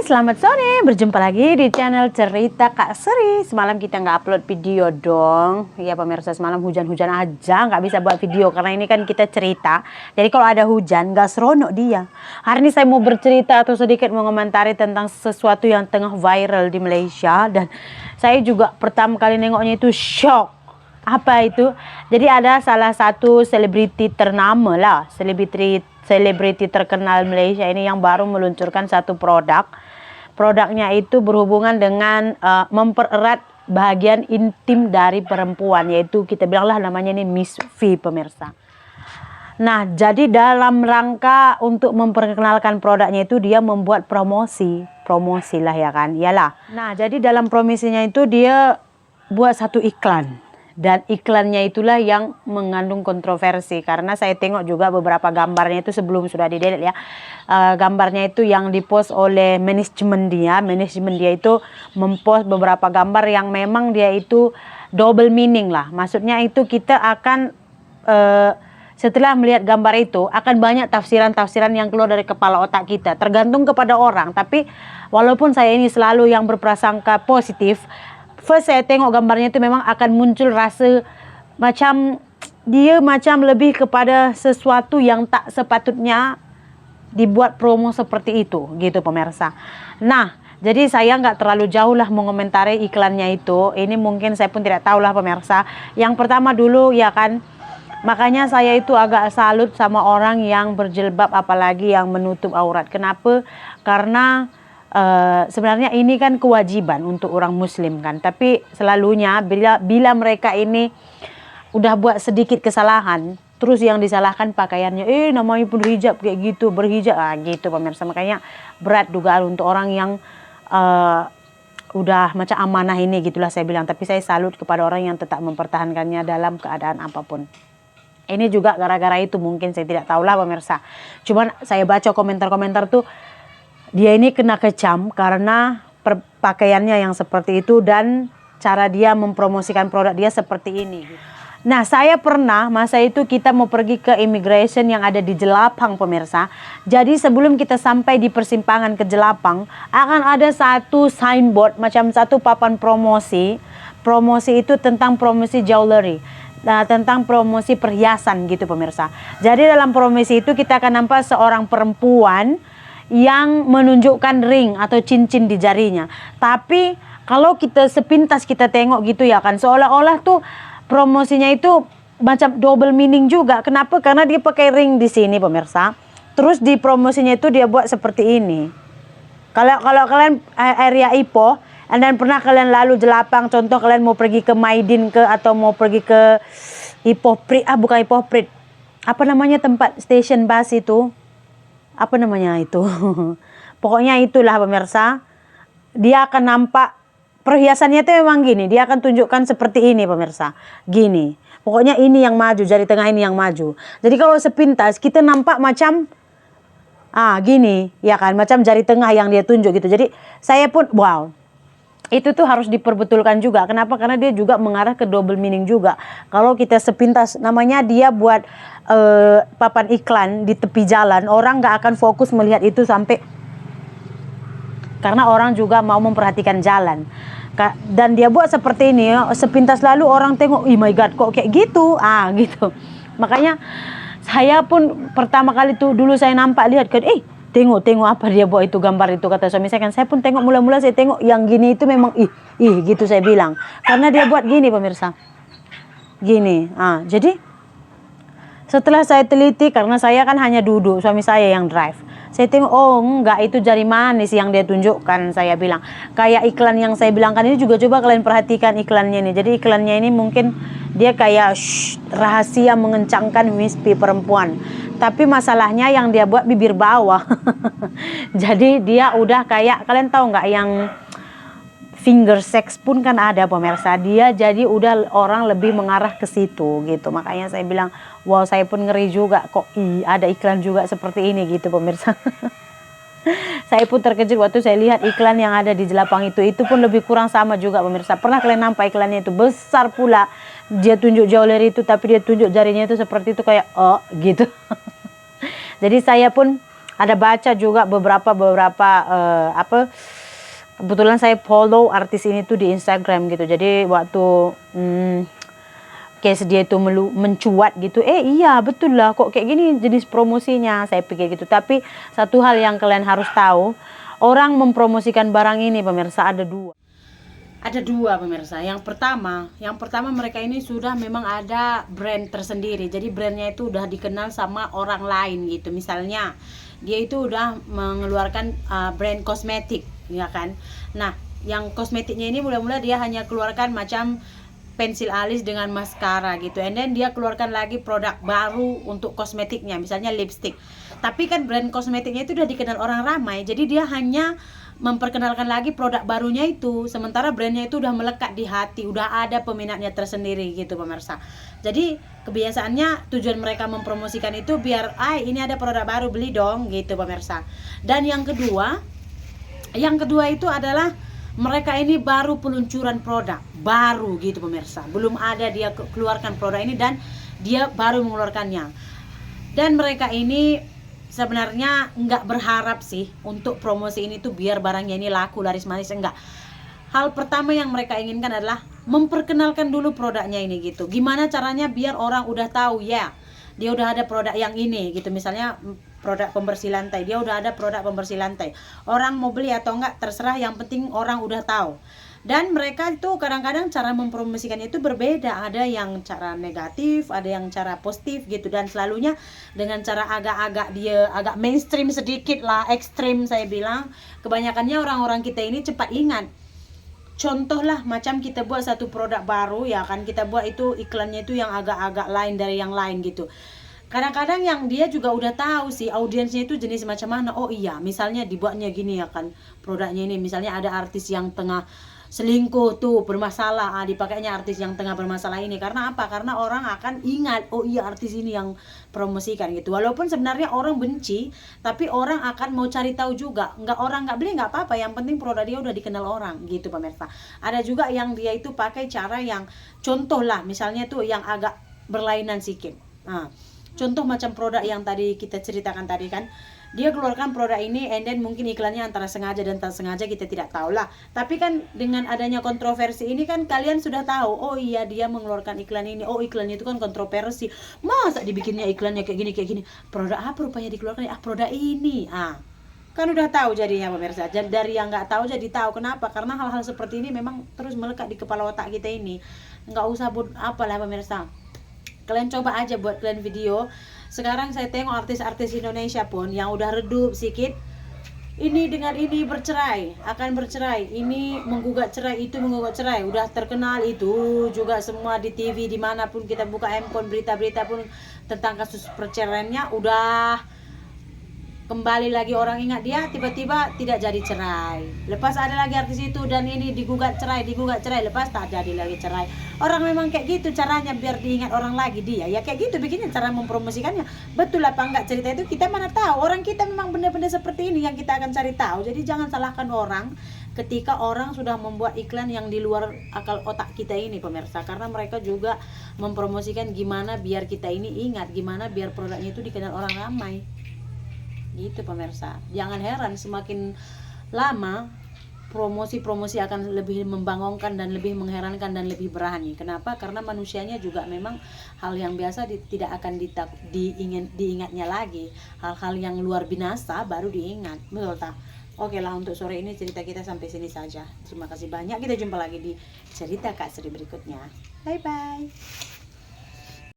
Selamat sore, berjumpa lagi di channel Cerita Kak Seri. Semalam kita nggak upload video dong. Ya pemirsa, semalam hujan-hujan aja, nggak bisa buat video karena ini kan kita cerita. Jadi kalau ada hujan nggak seronok dia. Hari ini saya mau bercerita atau sedikit mengomentari tentang sesuatu yang tengah viral di Malaysia. Dan saya juga pertama kali nengoknya itu shock. Apa itu? Jadi ada salah satu selebriti ternama lah, selebriti terkenal Malaysia ini yang baru meluncurkan satu produk. Produknya itu berhubungan dengan mempererat bagian intim dari perempuan, yaitu kita bilanglah namanya ini Miss V, pemirsa. Nah, jadi dalam rangka untuk memperkenalkan produknya itu dia membuat promosi lah ya kan, iyalah. Nah, jadi dalam promosinya itu dia buat satu iklan. Dan iklannya itulah yang mengandung kontroversi. Karena saya tengok juga beberapa gambarnya itu sebelum sudah di-delete ya. Gambarnya itu yang dipost oleh manajemen dia. Manajemen dia itu mempost beberapa gambar yang memang dia itu double meaning lah. Maksudnya itu kita akan setelah melihat gambar itu akan banyak tafsiran-tafsiran yang keluar dari kepala otak kita. Tergantung kepada orang. Tapi walaupun saya ini selalu yang berprasangka positif, first saya tengok gambarnya itu memang akan muncul rasa macam dia macam lebih kepada sesuatu yang tak sepatutnya dibuat promo seperti itu gitu pemirsa. Nah, jadi saya nggak terlalu jauh lah mengomentari iklannya itu. Ini mungkin saya pun tidak tahu lah pemirsa. Yang pertama dulu ya kan, makanya saya itu agak salut sama orang yang berjilbab apalagi yang menutup aurat. Kenapa? Karena sebenarnya ini kan kewajiban untuk orang muslim kan, tapi selalunya bila mereka ini udah buat sedikit kesalahan, terus yang disalahkan pakaiannya, namanya pun hijab kayak gitu, berhijab gitu pemirsa. Makanya berat dugaan untuk orang yang udah macam amanah ini gitulah saya bilang. Tapi saya salut kepada orang yang tetap mempertahankannya dalam keadaan apapun. Ini juga gara-gara itu mungkin, saya tidak tahulah pemirsa. Cuman saya baca komentar-komentar tuh, dia ini kena kecam karena pakaiannya yang seperti itu dan cara dia mempromosikan produk dia seperti ini. Nah, saya pernah masa itu kita mau pergi ke immigration yang ada di Jelapang pemirsa. Jadi sebelum kita sampai di persimpangan ke Jelapang, akan ada satu signboard macam satu papan promosi. Promosi itu tentang promosi jewelry. Nah, tentang promosi perhiasan gitu pemirsa. Jadi dalam promosi itu kita akan nampak seorang perempuan yang menunjukkan ring atau cincin di jarinya. Tapi kalau kita sepintas kita tengok gitu ya kan, seolah-olah tuh promosinya itu macam double meaning juga. Kenapa? Karena dia pakai ring di sini pemirsa. Terus di promosinya itu dia buat seperti ini. Kalau kalian area Ipoh, dan pernah kalian lalu Jelapang, contoh kalian mau pergi ke Maidin ke atau mau pergi ke Ipoh Prit, bukan Ipoh Prit. Apa namanya tempat stasiun bus itu? Apa namanya itu? Pokoknya itulah pemirsa. Dia akan nampak perhiasannya itu memang gini. Dia akan tunjukkan seperti ini pemirsa. Gini. Pokoknya ini yang maju, jari tengah ini yang maju. Jadi kalau sepintas kita nampak macam gini, ya kan? Macam jari tengah yang dia tunjuk gitu. Jadi saya pun wow. Itu tuh harus diperbetulkan juga. Kenapa? Karena dia juga mengarah ke double meaning juga. Kalau kita sepintas, namanya dia buat papan iklan di tepi jalan, orang nggak akan fokus melihat itu sampai, karena orang juga mau memperhatikan jalan. Dan dia buat seperti ini, sepintas lalu orang tengok, oh my god kok kayak gitu, gitu. Makanya saya pun pertama kali tuh dulu saya nampak lihat kan, tengok apa dia buat itu gambar itu, kata suami saya kan. Saya pun tengok mula-mula saya tengok yang gini itu memang gitu saya bilang. Karena dia buat gini pemirsa. Gini. Jadi setelah saya teliti, karena saya kan hanya duduk, suami saya yang drive. Saya tengok, oh enggak, itu jari manis yang dia tunjukkan, saya bilang. Kayak iklan yang saya bilangkan ini juga, coba kalian perhatikan iklannya ini. Jadi iklannya ini mungkin dia kayak rahasia mengencangkan mimpi perempuan. Tapi masalahnya yang dia buat bibir bawah. Jadi dia udah kayak, kalian tahu nggak yang finger sex pun kan ada pemirsa. Dia jadi udah orang lebih mengarah ke situ gitu. Makanya saya bilang, wow, saya pun ngeri juga kok ada iklan juga seperti ini gitu pemirsa. Saya pun terkejut waktu saya lihat iklan yang ada di Jelapang itu pun lebih kurang sama juga pemirsa. Pernah kalian nampak iklannya itu besar pula. Dia tunjuk jewelry itu, tapi dia tunjuk jarinya itu seperti itu kayak gitu. Jadi saya pun ada baca juga beberapa apa, kebetulan saya follow artis ini tuh di Instagram gitu. Jadi waktu case dia itu mencuat gitu, iya betul lah kok kayak gini jenis promosinya, saya pikir gitu. Tapi satu hal yang kalian harus tahu, orang mempromosikan barang ini pemirsa ada dua pemirsa. Yang pertama mereka ini sudah memang ada brand tersendiri. Jadi brandnya itu udah dikenal sama orang lain gitu. Misalnya dia itu udah mengeluarkan brand kosmetik, ya kan. Nah, yang kosmetiknya ini mula-mula dia hanya keluarkan macam pensil alis dengan maskara gitu, and then dia keluarkan lagi produk baru untuk kosmetiknya, misalnya lipstick. Tapi kan brand kosmetiknya itu udah dikenal orang ramai, jadi dia hanya memperkenalkan lagi produk barunya itu, sementara brandnya itu udah melekat di hati, udah ada peminatnya tersendiri gitu pemirsa. Jadi kebiasaannya tujuan mereka mempromosikan itu biar ini ada produk baru, beli dong gitu pemirsa. Dan yang kedua itu adalah mereka ini baru peluncuran produk baru gitu pemirsa, belum ada dia keluarkan produk ini dan dia baru mengeluarkannya. Dan mereka ini sebenarnya nggak berharap sih untuk promosi ini tuh biar barangnya ini laku laris manis, enggak. Hal pertama yang mereka inginkan adalah memperkenalkan dulu produknya ini gitu. Gimana caranya biar orang udah tahu ya dia udah ada produk yang ini gitu. Misalnya produk pembersih lantai, dia udah ada produk pembersih lantai, orang mau beli atau enggak terserah, yang penting orang udah tahu. Dan mereka itu kadang-kadang cara mempromosikannya itu berbeda, ada yang cara negatif, ada yang cara positif gitu, dan selalunya dengan cara agak mainstream sedikit lah, ekstrim saya bilang. Kebanyakannya orang-orang kita ini cepat ingat. Contoh lah, macam kita buat satu produk baru ya kan, kita buat itu iklannya itu yang agak-agak lain dari yang lain gitu. Kadang-kadang yang dia juga udah tahu sih audiensnya itu jenis macam mana. Oh iya, misalnya dibuatnya gini ya kan produknya ini, misalnya ada artis yang tengah selingkuh tuh bermasalah, dipakainya artis yang tengah bermasalah ini. Karena apa? Karena orang akan ingat, oh iya artis ini yang promosikan gitu. Walaupun sebenarnya orang benci, tapi orang akan mau cari tahu juga. Orang nggak beli nggak apa-apa, yang penting produk dia udah dikenal orang gitu pemirsa. Ada juga yang dia itu pakai cara yang contoh lah, misalnya tuh yang agak berlainan sedikit. Contoh macam produk yang tadi kita ceritakan tadi kan, dia keluarkan produk ini and then mungkin iklannya antara sengaja dan tak sengaja, kita tidak tahu lah. Tapi kan dengan adanya kontroversi ini kan kalian sudah tahu, oh iya dia mengeluarkan iklan ini, oh iklannya itu kan kontroversi, masa dibikinnya iklannya kayak gini, produk apa rupanya dikeluarkan, produk ini, kan udah tahu jadinya pemirsa. Dari yang nggak tahu jadi tahu. Kenapa? Karena hal-hal seperti ini memang terus melekat di kepala otak kita ini. Nggak usah apalah pemirsa, kalian coba aja buat kalian video. Sekarang saya tengok artis-artis Indonesia pun yang udah redup sedikit, ini dengan ini akan bercerai, ini menggugat cerai, itu menggugat cerai, udah terkenal itu juga semua di TV, dimanapun kita buka handphone, berita-berita pun tentang kasus perceraiannya, udah kembali lagi orang ingat dia, tiba-tiba tidak jadi cerai. Lepas ada lagi artis itu dan ini digugat cerai, lepas tak jadi lagi cerai. Orang memang kayak gitu caranya biar diingat orang lagi dia. Ya kayak gitu bikinnya cara mempromosikannya. Betul apa enggak cerita itu kita mana tahu. Orang kita memang benar-benar seperti ini yang kita akan cari tahu. Jadi jangan salahkan orang ketika orang sudah membuat iklan yang di luar akal otak kita ini pemirsa. Karena mereka juga mempromosikan gimana biar kita ini ingat, gimana biar produknya itu dikenal orang ramai. Gitu pemirsa. Jangan heran semakin lama promosi akan lebih membangunkan dan lebih mengherankan dan lebih berani. Kenapa? Karena manusianya juga memang hal yang biasa tidak akan diingatnya lagi. Hal-hal yang luar binasa baru diingat. Betul tak? Oke lah, untuk sore ini cerita kita sampai sini saja. Terima kasih banyak. Kita jumpa lagi di cerita Kak Sri berikutnya. Bye bye.